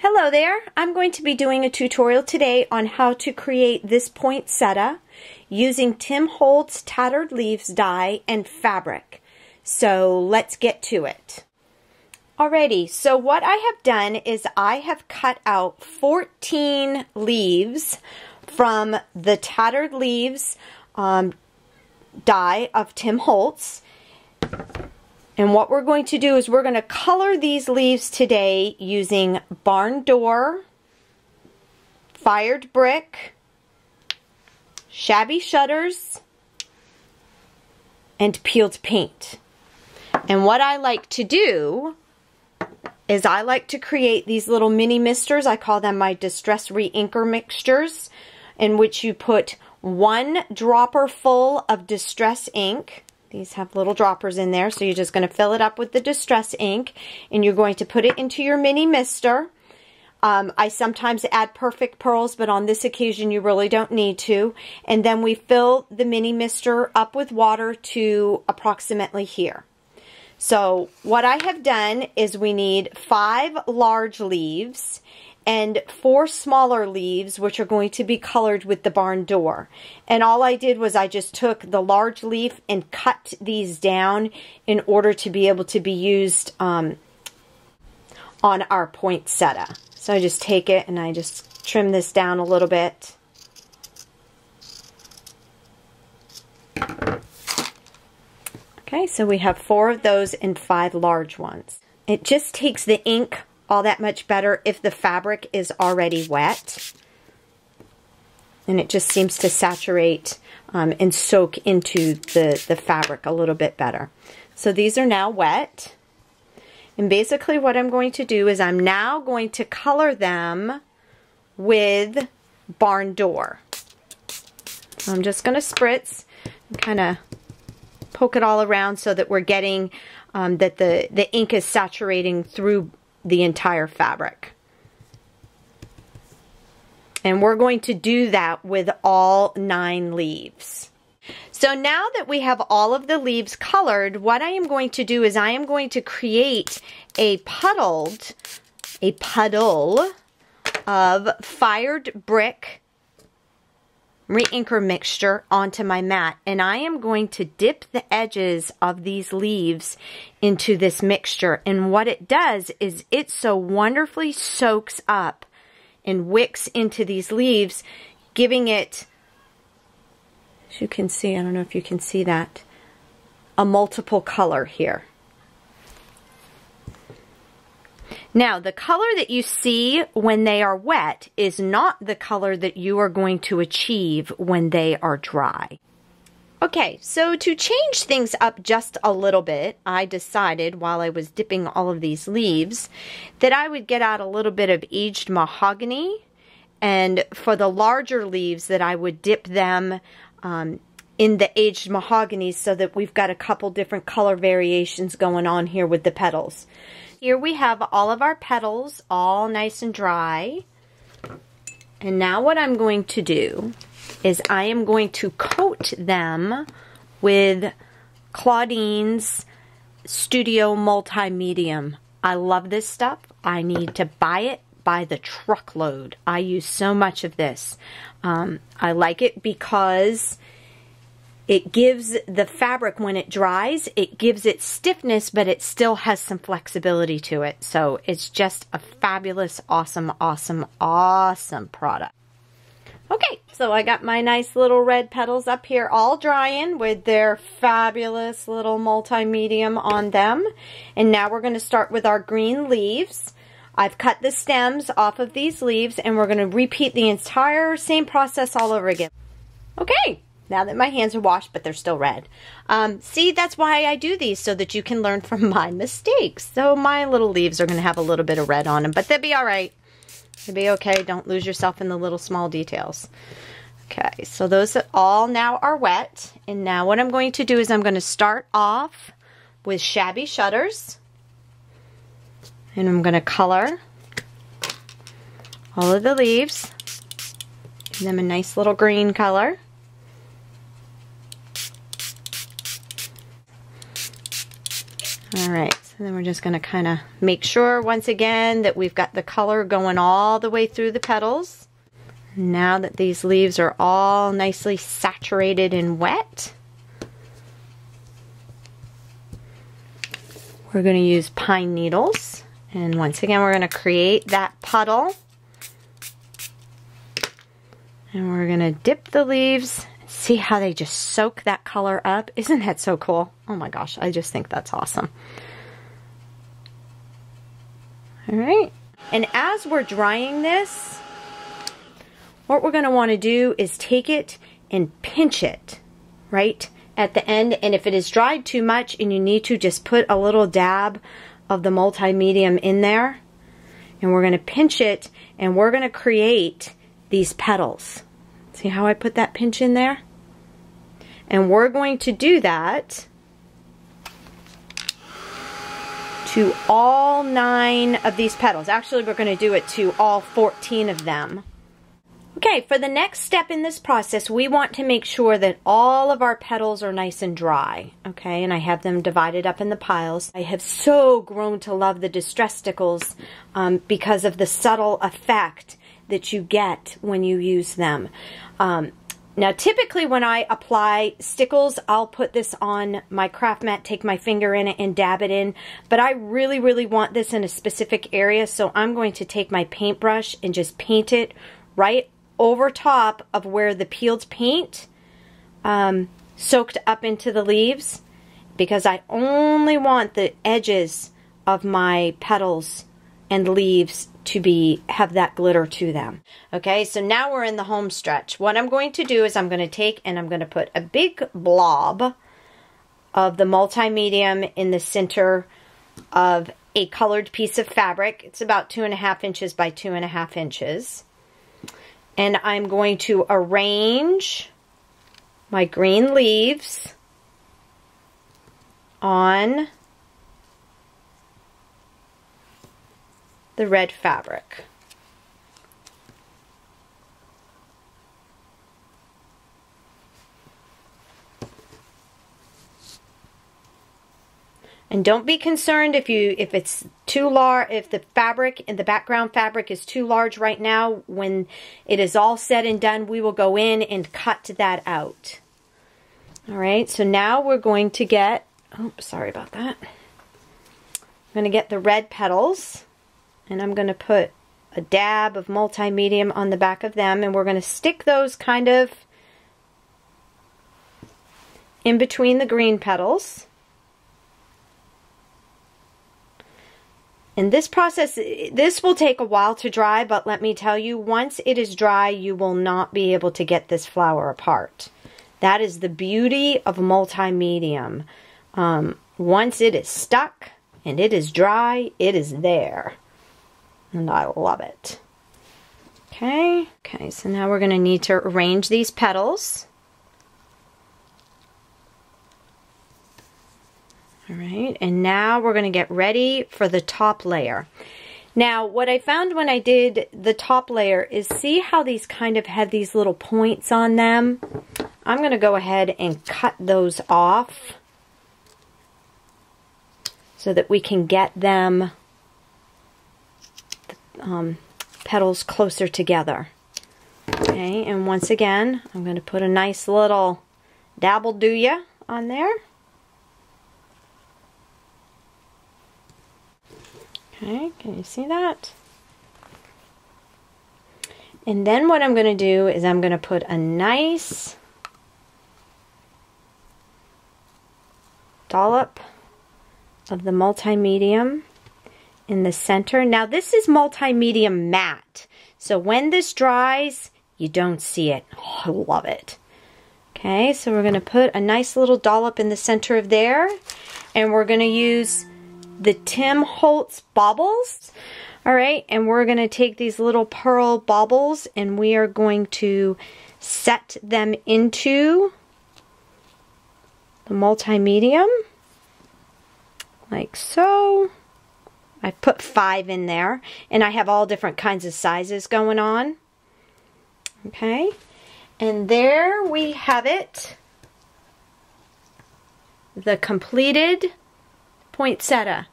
Hello there, I'm going to be doing a tutorial today on how to create this poinsettia using Tim Holtz Tattered Leaves die and fabric. So let's get to it. Alrighty, so what I have done is I have cut out 14 leaves from the Tattered Leaves die of Tim Holtz. And what we're going to do is we're going to color these leaves today using barn door, fired brick, shabby shutters, and peeled paint. And what I like to do is I like to create these little mini misters. I call them my distress re-inker mixtures, in which you put 1 dropper full of distress ink. These have little droppers in there, so you're just going to fill it up with the distress ink, and you're going to put it into your mini mister. I sometimes add perfect pearls, but on this occasion you really don't need to. And then we fill the mini mister up with water to approximately here. So what I have done is we need 5 large leaves and 4 smaller leaves, which are going to be colored with the barn door. And all I did was I just took the large leaf and cut these down in order to be able to be used on our poinsettia. So I just take it and I just trim this down a little bit. Okay, so we have 4 of those and 5 large ones. It just takes the ink all that much better if the fabric is already wet, and it just seems to saturate and soak into the fabric a little bit better. So these are now wet, and basically what I'm going to do is I'm now going to color them with barn door. So I'm just going to spritz and kind of poke it all around so that we're getting that the ink is saturating through the entire fabric. And we're going to do that with all 9 leaves. So now that we have all of the leaves colored, what I am going to do is I am going to create a puddle of fired brick re-inker mixture onto my mat, and I am going to dip the edges of these leaves into this mixture. And what it does is it so wonderfully soaks up and wicks into these leaves, giving it, as you can see, I don't know if you can see that, a multiple color here. Now, the color that you see when they are wet is not the color that you are going to achieve when they are dry. Okay, so to change things up just a little bit, I decided while I was dipping all of these leaves that I would get out a little bit of aged mahogany, and for the larger leaves that I would dip them in the aged mahogany so that we've got a couple different color variations going on here with the petals. Here we have all of our petals all nice and dry. And now what I'm going to do is I am going to coat them with Claudine's Studio Multi-Medium. I love this stuff. I need to buy it by the truckload. I use so much of this. I like it because it gives the fabric, when it dries, it gives it stiffness, but it still has some flexibility to it. So it's just a fabulous, awesome, awesome, awesome product. Okay, so I got my nice little red petals up here all drying with their fabulous little multi-medium on them. And now we're going to start with our green leaves. I've cut the stems off of these leaves, and we're going to repeat the entire same process all over again. Okay. Now that my hands are washed, but they're still red. See, that's why I do these, so that you can learn from my mistakes. So my little leaves are going to have a little bit of red on them, but they'll be all right. They'll be okay. Don't lose yourself in the little small details. Okay, so those all now are wet. And now what I'm going to do is I'm going to start off with shabby shutters. And I'm going to color all of the leaves. Give them a nice little green color. Alright, so So then we're just going to kind of make sure once again that we've got the color going all the way through the petals. Now that these leaves are all nicely saturated and wet, we're going to use pine needles. And once again, we're going to create that puddle. And we're going to dip the leaves. See how they just soak that color up? Isn't that so cool? Oh my gosh, I just think that's awesome. All right. And as we're drying this, what we're going to want to do is take it and pinch it right at the end. And if it is dried too much and you need to, just put a little dab of the multi-medium in there. And we're going to pinch it and we're going to create these petals. See how I put that pinch in there? And we're going to do that to all 9 of these petals. Actually, we're going to do it to all 14 of them. Okay, for the next step in this process, we want to make sure that all of our petals are nice and dry. Okay, and I have them divided up in the piles. I have so grown to love the Distress Stickles because of the subtle effect that you get when you use them. Now, typically when I apply Stickles, I'll put this on my craft mat, take my finger in it and dab it in. But I really, really want this in a specific area, so I'm going to take my paintbrush and just paint it right over top of where the peeled paint soaked up into the leaves, because I only want the edges of my petals and leaves to have that glitter to them. Okay, so now we're in the home stretch. What I'm going to do is I'm going to take and I'm going to put a big blob of the multi-medium in the center of a colored piece of fabric. It's about 2.5 inches by 2.5 inches. And I'm going to arrange my green leaves on the red fabric. And don't be concerned if it's too large, if the fabric in the background fabric is too large right now. When it is all said and done, we will go in and cut that out. All right, so now we're going to get, oh, sorry about that. I'm going to get the red petals. And I'm going to put a dab of multi-medium on the back of them. And we're going to stick those kind of in between the green petals. And this process, this will take a while to dry, but let me tell you, once it is dry, you will not be able to get this flower apart. That is the beauty of multi-medium. Once it is stuck and it is dry, it is there. And I love it. Okay, so now we're going to need to arrange these petals. All right, and now we're going to get ready for the top layer. Now, what I found when I did the top layer is, see how these kind of have these little points on them? I'm going to go ahead and cut those off so that we can get them petals closer together. Okay, and once again, I'm going to put a nice little dabble-do-ya on there. Okay, can you see that? And then what I'm going to do is I'm going to put a nice dollop of the multi-medium in the center. Now this is multi-medium matte, so when this dries, you don't see it. Oh, I love it. Okay, so we're going to put a nice little dollop in the center of there, and we're going to use the Holtz baubles. All right, and we're going to take these little pearl baubles and we are going to set them into the multi-medium like so. I put 5 in there, and I have all different kinds of sizes going on. Okay, and there we have it, the completed poinsettia.